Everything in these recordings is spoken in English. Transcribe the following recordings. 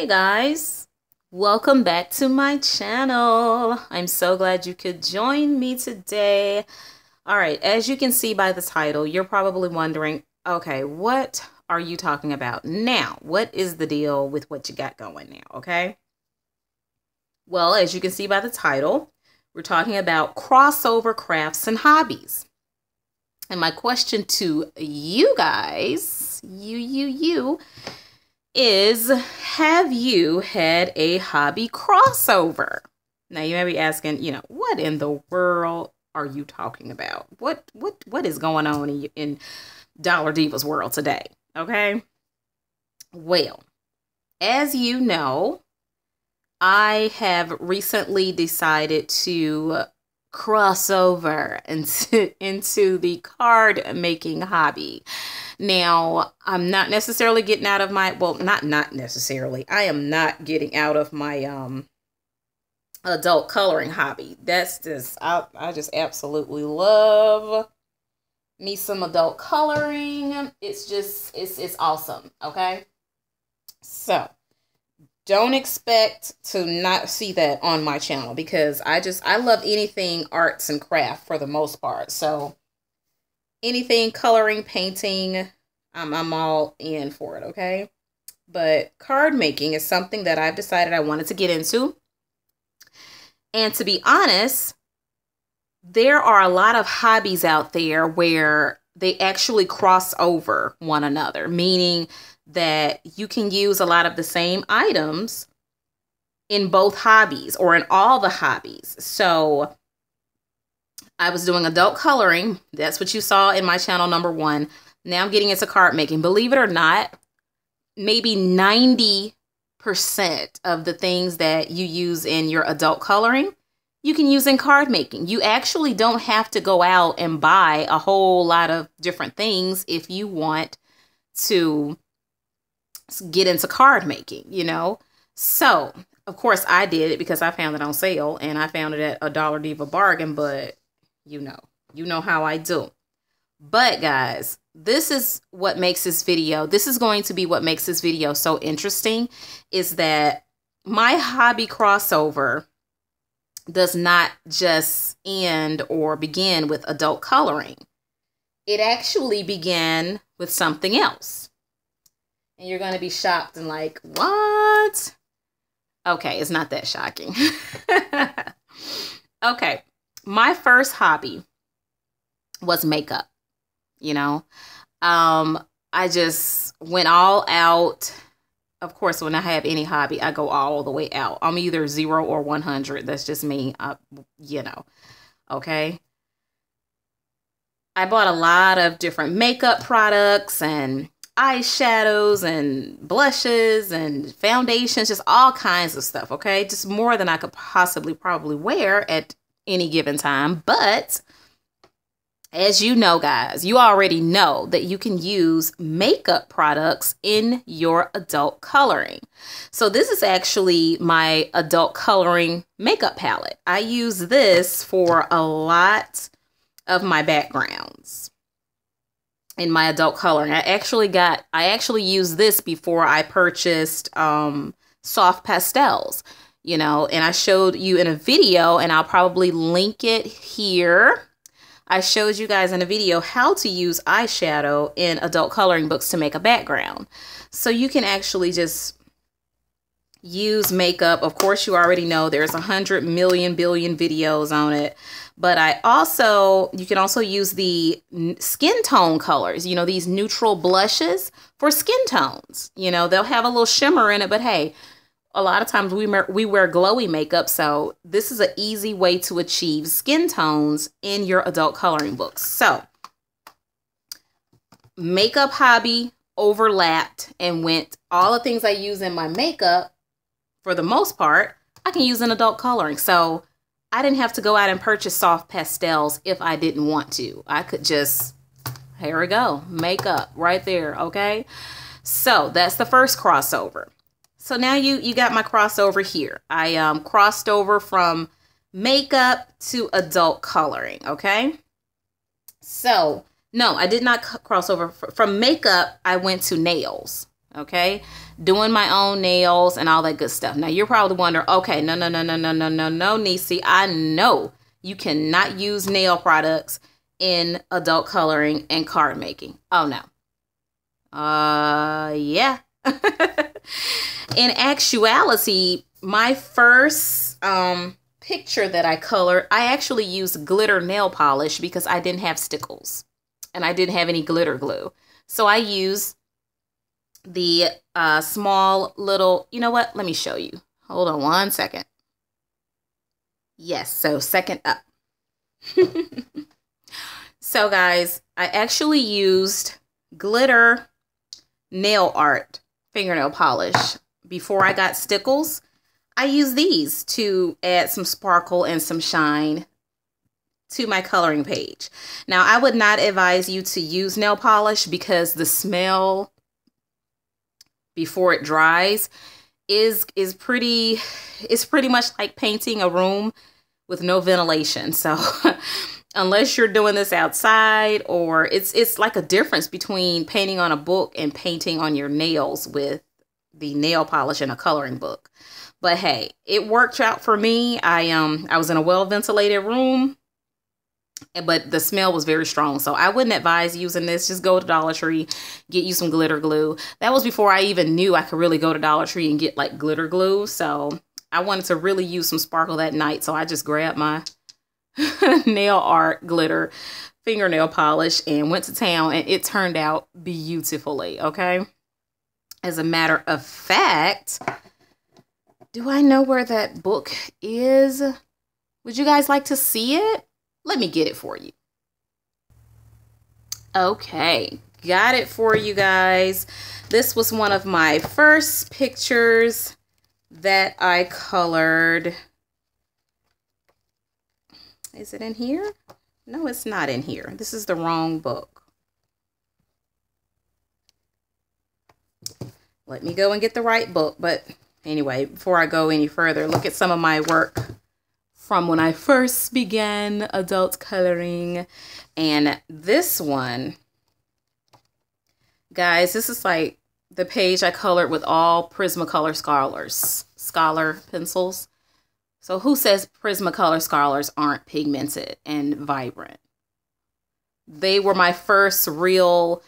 guys, welcome back to my channel. I'm so glad you could join me today. All right, as you can see by the title, you're probably wondering, okay, what are you talking about now? What is the deal with what you got going now, okay? Well, as you can see by the title, we're talking about crossover crafts and hobbies. And my question to you guys, you is, have you had a hobby crossover? Now you may be asking, what in the world are you talking about? What is going on in Dollar Diva's world today? Okay. Well, as you know, I have recently decided to cross over into the card making hobby. Now, I'm not necessarily getting out of my, well, not necessarily. I am not getting out of my adult coloring hobby. That's just, I just absolutely love me some adult coloring. It's just, it's awesome, okay? So, don't expect to not see that on my channel because I love anything arts and craft for the most part. So anything coloring, painting, I'm all in for it, okay? But card making is something that I've decided I wanted to get into. And to be honest, there are a lot of hobbies out there where they actually cross over one another, meaning that you can use a lot of the same items in both hobbies or in all the hobbies. So I was doing adult coloring. That's what you saw in my channel #1. Now I'm getting into card making. Believe it or not, maybe 90% of the things that you use in your adult coloring, you can use in card making. You actually don't have to go out and buy a whole lot of different things if you want to get into card making, So, of course, I did it because I found it on sale and I found it at a Dollar Diva bargain, but you know how I do. But guys, this is what makes this video, this is going to be what makes this video so interesting, is that my hobby crossover does not just end or begin with adult coloring. It actually began with something else. And you're going to be shocked and like, what? Okay, it's not that shocking. Okay, my first hobby was makeup, I just went all out. Of course, when I have any hobby, I go all the way out. I'm either 0 or 100. That's just me, okay? I bought a lot of different makeup products and eyeshadows and blushes and foundations, just all kinds of stuff, okay? Just more than I could possibly probably wear at any given time. But as you know, guys, you already know that you can use makeup products in your adult coloring. So this is actually my adult coloring makeup palette. I use this for a lot of my backgrounds in my adult coloring. I actually used this before I purchased soft pastels, and I showed you in a video, and I'll probably link it here. I showed you guys in a video how to use eyeshadow in adult coloring books to make a background. So you can actually just use makeup. Of course, you already know there's 100 million billion videos on it. But you can also use the skin tone colors, these neutral blushes for skin tones. They'll have a little shimmer in it, but hey, a lot of times we wear glowy makeup, so this is an easy way to achieve skin tones in your adult coloring books. So, makeup hobby overlapped and went, all the things I use in my makeup, for the most part, I can use in adult coloring. So, I didn't have to go out and purchase soft pastels if I didn't want to. I could just, here we go, makeup right there, okay? So, that's the first crossover. So now you got my crossover here. I crossed over from makeup to adult coloring, okay? So, no, I did not cross over. From makeup, I went to nails, Okay, doing my own nails and all that good stuff. Now you're probably wondering, okay, no, Nisi, I know you cannot use nail products in adult coloring and card making. Oh no. Yeah. In actuality, my first picture that I colored, I actually used glitter nail polish because I didn't have stickles and I didn't have any glitter glue. So I used the small little, you know what? Let me show you. Hold on one second. Yes, so second up. So guys, I actually used glitter nail art fingernail polish. Before I got stickles, I used these to add some sparkle and some shine to my coloring page. Now, I would not advise you to use nail polish because the smell before it dries is pretty much like painting a room with no ventilation. So unless you're doing this outside, or it's like a difference between painting on a book and painting on your nails with the nail polish in a coloring book. But hey, it worked out for me. I was in a well ventilated room, but the smell was very strong. So I wouldn't advise using this. Just go to Dollar Tree, get you some glitter glue. That was before I even knew I could really go to Dollar Tree and get like glitter glue. So I wanted to really use some sparkle that night. So I just grabbed my nail art glitter fingernail polish and went to town, and it turned out beautifully. Okay. As a matter of fact, do I know where that book is? Would you guys like to see it? Let me get it for you. Okay, got it for you guys. This was one of my first pictures that I colored. Is it in here? No, it's not in here. This is the wrong book. Let me go and get the right book. But anyway, before I go any further, look at some of my work from when I first began adult coloring. And this one, guys, this is like the page I colored with all Prismacolor Scholar pencils. So who says Prismacolor Scholars aren't pigmented and vibrant? They were my first real,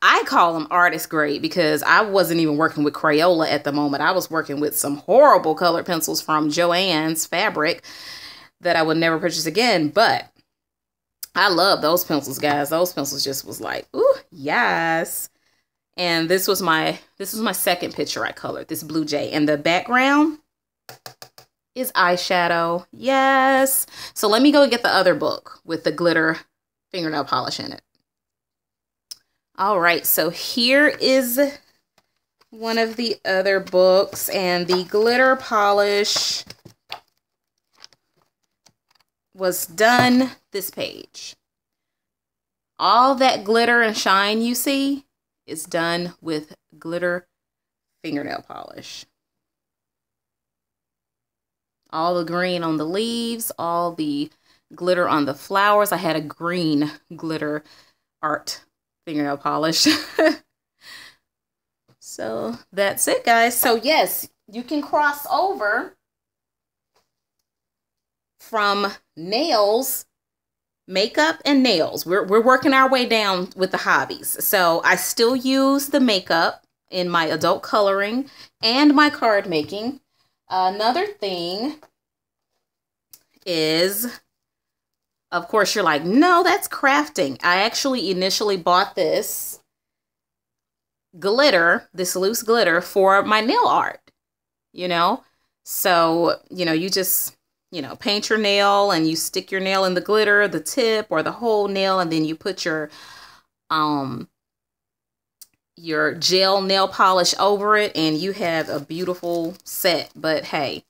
I call them artist grade, because I wasn't even working with Crayola at the moment. I was working with some horrible colored pencils from Joann's Fabric that I would never purchase again. But I love those pencils, guys. Those pencils just was like, ooh, yes. And this was my second picture I colored, this blue jay. And the background is eyeshadow. Yes. So let me go get the other book with the glitter fingernail polish in it. All right, so here is one of the other books, and the glitter polish was done this page. All that glitter and shine you see is done with glitter fingernail polish. All the green on the leaves, all the glitter on the flowers. I had a green glitter art fingernail polish. So that's it, guys. So yes, you can cross over from nails, makeup, and nails. We're working our way down with the hobbies. So I still use the makeup in my adult coloring and my card making. Another thing is, of course, you're like, no, that's crafting. I actually initially bought this glitter, this loose glitter, for my nail art, you know? So, you know, you just, you know, paint your nail and you stick your nail in the glitter, the tip or the whole nail, and then you put your gel nail polish over it, and you have a beautiful set. But hey,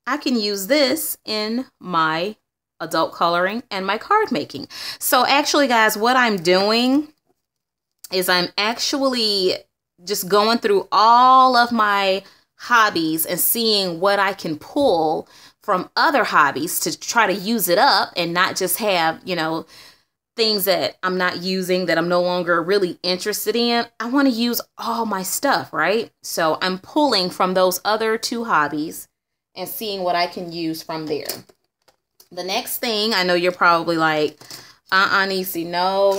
I can use this in my adult coloring and my card making. So actually, guys, what I'm doing is I'm actually just going through all of my hobbies and seeing what I can pull from other hobbies to try to use it up and not just have, you know, things that I'm not using, that I'm no longer really interested in, I want to use all my stuff, right? So I'm pulling from those other 2 hobbies and seeing what I can use from there. The next thing, I know you're probably like, Nisi, no,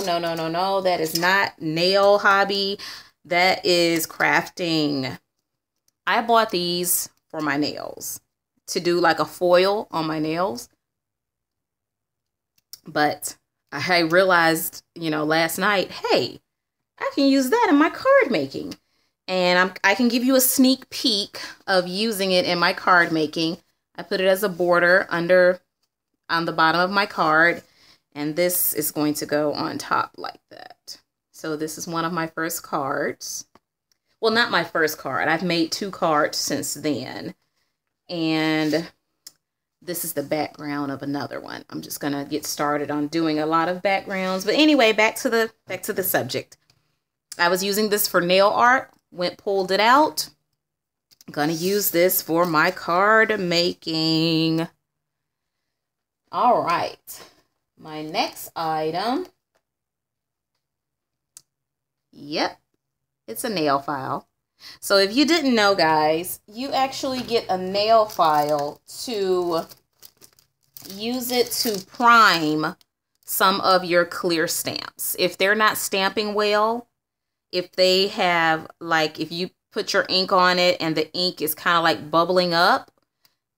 that is not nail hobby. That is crafting. I bought these for my nails to do like a foil on my nails. But I realized, last night, hey, I can use that in my card making. And I can give you a sneak peek of using it in my card making. I put it as a border on the bottom of my card. And this is going to go on top like that. So this is one of my first cards. Well, not my first card. I've made 2 cards since then. And this is the background of another one. I'm just going to get started on doing a lot of backgrounds. But anyway, back to the subject. I was using this for nail art. Pulled it out. I'm going to use this for my card making. All right. My next item. Yep. It's a nail file. So if you didn't know, guys, you actually get a nail file to use it to prime some of your clear stamps. If they're not stamping well, if they have, like, if you put your ink on it and the ink is kind of like bubbling up,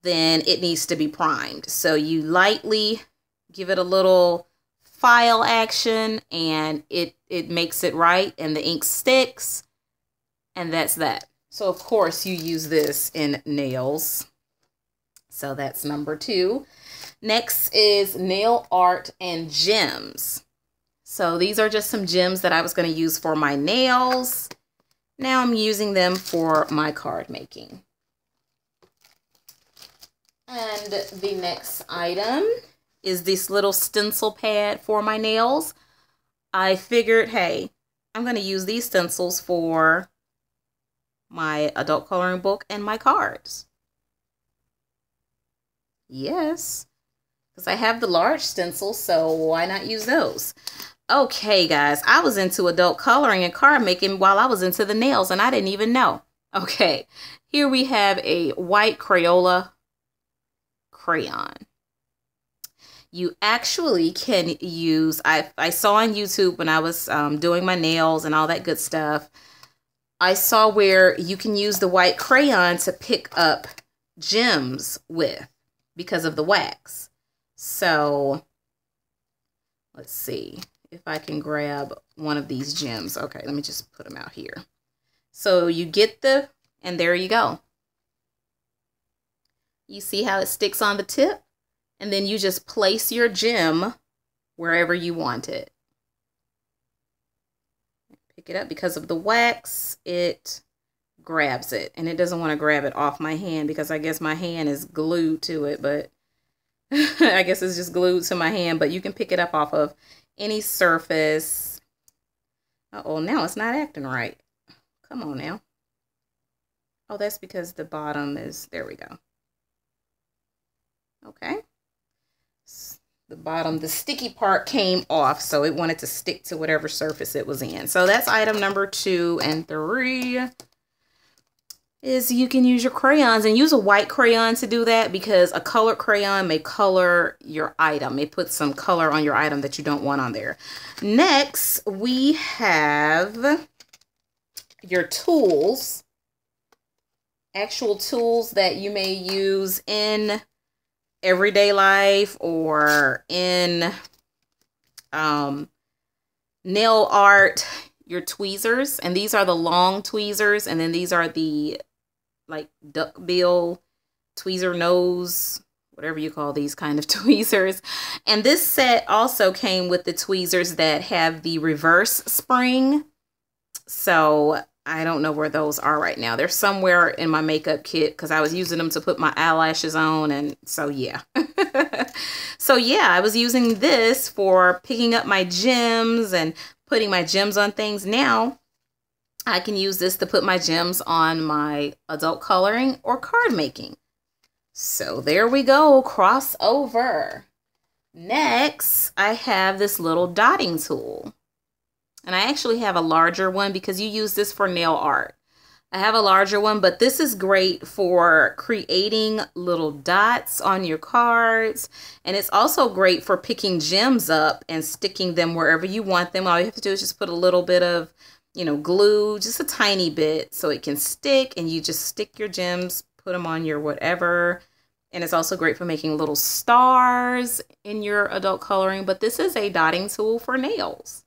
then it needs to be primed. So you lightly give it a little file action and it makes it right and the ink sticks. And that's that. So, of course, you use this in nails. So that's number 2. Next is nail art and gems. So these are just some gems that I was going to use for my nails. Now I'm using them for my card making. And the next item is this little stencil pad for my nails. I figured, hey, I'm going to use these stencils for my adult coloring book and my cards. Yes, because I have the large stencils, so why not use those? Okay, guys, I was into adult coloring and card making while I was into the nails, and I didn't even know. Okay, here we have a white Crayola crayon. You actually can use, I saw on YouTube when I was doing my nails and all that good stuff, I saw where you can use the white crayon to pick up gems with because of the wax. So let's see if I can grab one of these gems. Okay, let me just put them out here. So you get and there you go. You see how it sticks on the tip? And then you just place your gem wherever you want it. Pick it up because of the wax, it grabs it. And it doesn't want to grab it off my hand because I guess my hand is glued to it. But I guess it's just glued to my hand. But you can pick it up off of any surface. Uh-oh, now it's not acting right. Come on now. Oh, that's because the bottom is, there we go. Okay. The bottom, the sticky part came off, so it wanted to stick to whatever surface it was in. So that's item number 2. And 3 is you can use your crayons and use a white crayon to do that because a colored crayon may color your item. It puts some color on your item that you don't want on there. Next, we have your tools, actual tools that you may use in everyday life or in nail art, your tweezers. And these are the long tweezers. And then these are the like duck bill, tweezer nose, whatever you call these kind of tweezers. And this set also came with the tweezers that have the reverse spring. So I don't know where those are right now. They're somewhere in my makeup kit because I was using them to put my eyelashes on. And so, yeah. So, yeah, I was using this for picking up my gems and putting my gems on things. Now, I can use this to put my gems on my adult coloring or card making. So, there we go. Crossover. Next, I have this little dotting tool. And I actually have a larger one because you use this for nail art. I have a larger one, but this is great for creating little dots on your cards. And it's also great for picking gems up and sticking them wherever you want them. All you have to do is just put a little bit of, glue, just a tiny bit so it can stick, and you just stick your gems, put them on your whatever. And it's also great for making little stars in your adult coloring, but this is a dotting tool for nails.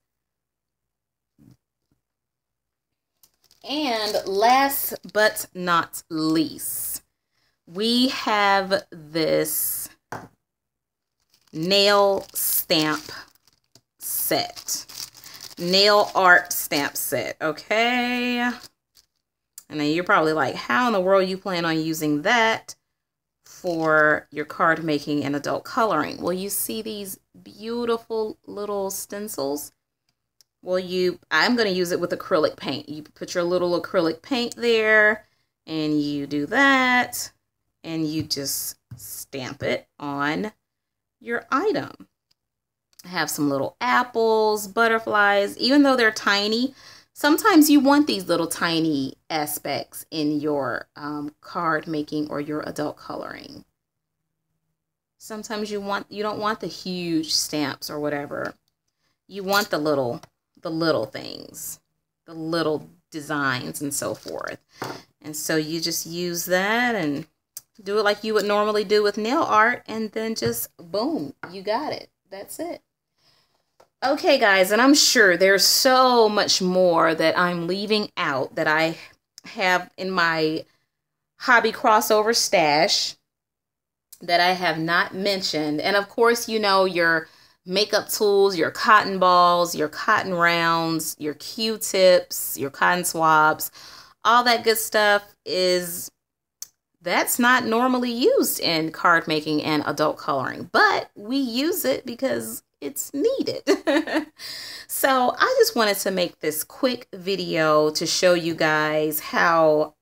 And last but not least, we have this nail stamp set. Nail art stamp set, okay? And then you're probably like, how in the world you plan on using that for your card making and adult coloring? Well, you see these beautiful little stencils? Well, I'm going to use it with acrylic paint. You put your little acrylic paint there, and you do that, and you just stamp it on your item. I have some little apples, butterflies. Even though they're tiny, sometimes you want these little tiny aspects in your card making or your adult coloring. Sometimes you don't want the huge stamps or whatever. You want the little things, the little designs and so forth. And so you just use that and do it like you would normally do with nail art, and then just boom, you got it. That's it. Okay, guys, and I'm sure there's so much more that I'm leaving out that I have in my hobby crossover stash that I have not mentioned. And of course, your makeup tools, your cotton balls, your cotton rounds, your Q-tips, your cotton swabs, all that good stuff that's not normally used in card making and adult coloring, but we use it because it's needed. So I just wanted to make this quick video to show you guys how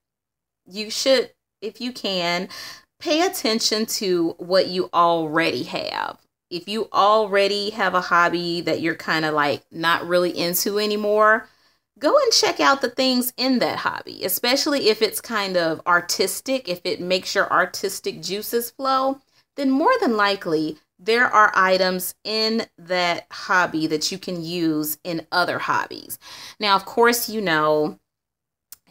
you should, if you can, pay attention to what you already have. If you already have a hobby that you're kind of like not really into anymore, go and check out the things in that hobby, especially if it's kind of artistic. If it makes your artistic juices flow, then more than likely there are items in that hobby that you can use in other hobbies. Now, of course, in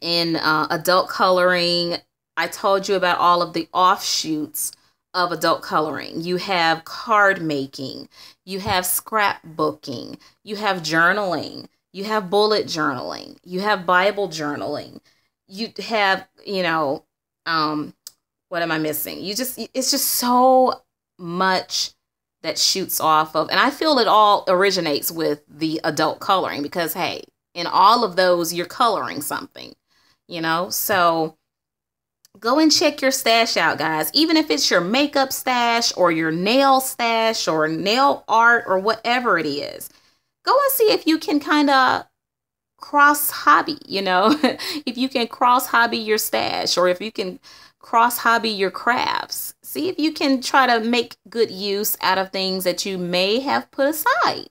adult coloring, I told you about all of the offshoots of adult coloring. You have card making, you have scrapbooking, you have journaling, you have bullet journaling, you have Bible journaling, you have, what am I missing? It's just so much that shoots off of, and I feel it all originates with the adult coloring because, hey, in all of those, you're coloring something, so go and check your stash out, guys. Even if it's your makeup stash or your nail stash or nail art or whatever it is, go and see if you can kind of cross hobby, if you can cross hobby your stash, or if you can cross hobby your crafts. See if you can try to make good use out of things that you may have put aside.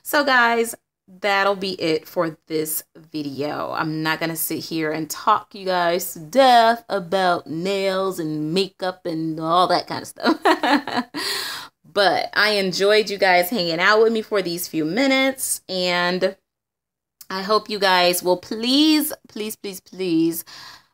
So guys, that'll be it for this video. I'm not gonna sit here and talk you guys to death about nails and makeup and all that kind of stuff. But I enjoyed you guys hanging out with me for these few minutes, and I hope you guys will please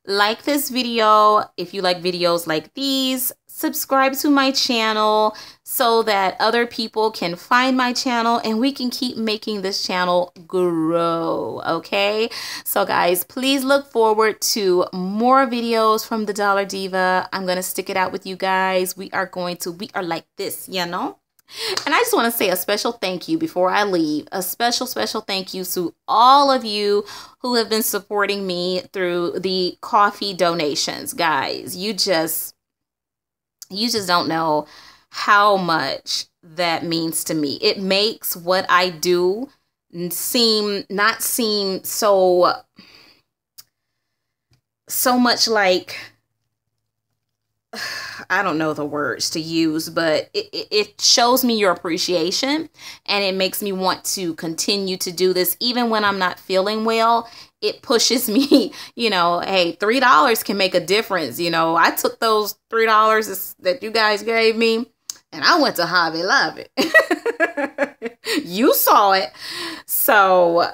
like this video. If you like videos like these, subscribe to my channel so that other people can find my channel and we can keep making this channel grow, okay? So guys, please look forward to more videos from the Dollar Diva. I'm gonna stick it out with you guys. We are like this, And I just want to say a special thank you before I leave. A special thank you to all of you who have been supporting me through the coffee donations. Guys, you just don't know how much that means to me. It makes what I do not seem so much like I don't know the words to use, but it shows me your appreciation, and it makes me want to continue to do this even when I'm not feeling well. It pushes me, you know, hey, $3 can make a difference. You know, I took those $3 that you guys gave me and I went to Hobby Lobby. You saw it. So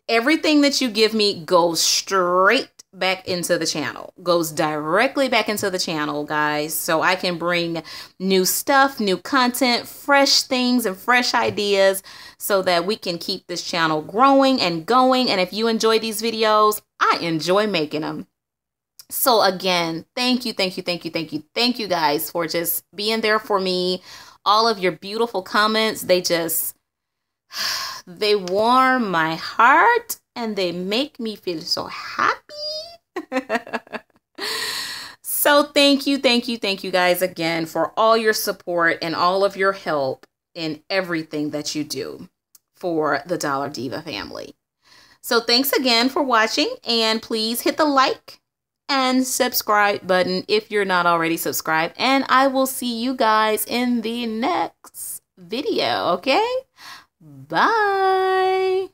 everything that you give me goes straight back into the channel, goes directly back into the channel, guys, so I can bring new stuff, new content, fresh things and fresh ideas so that we can keep this channel growing and going. And if you enjoy these videos, I enjoy making them. So again, thank you guys for just being there for me. All of your beautiful comments, they warm my heart and they make me feel so happy. So thank you guys again for all your support and all of your help in everything that you do for the Dollar Diva family. So thanks again for watching, and please hit the like and subscribe button if you're not already subscribed, and I will see you guys in the next video. Okay, bye.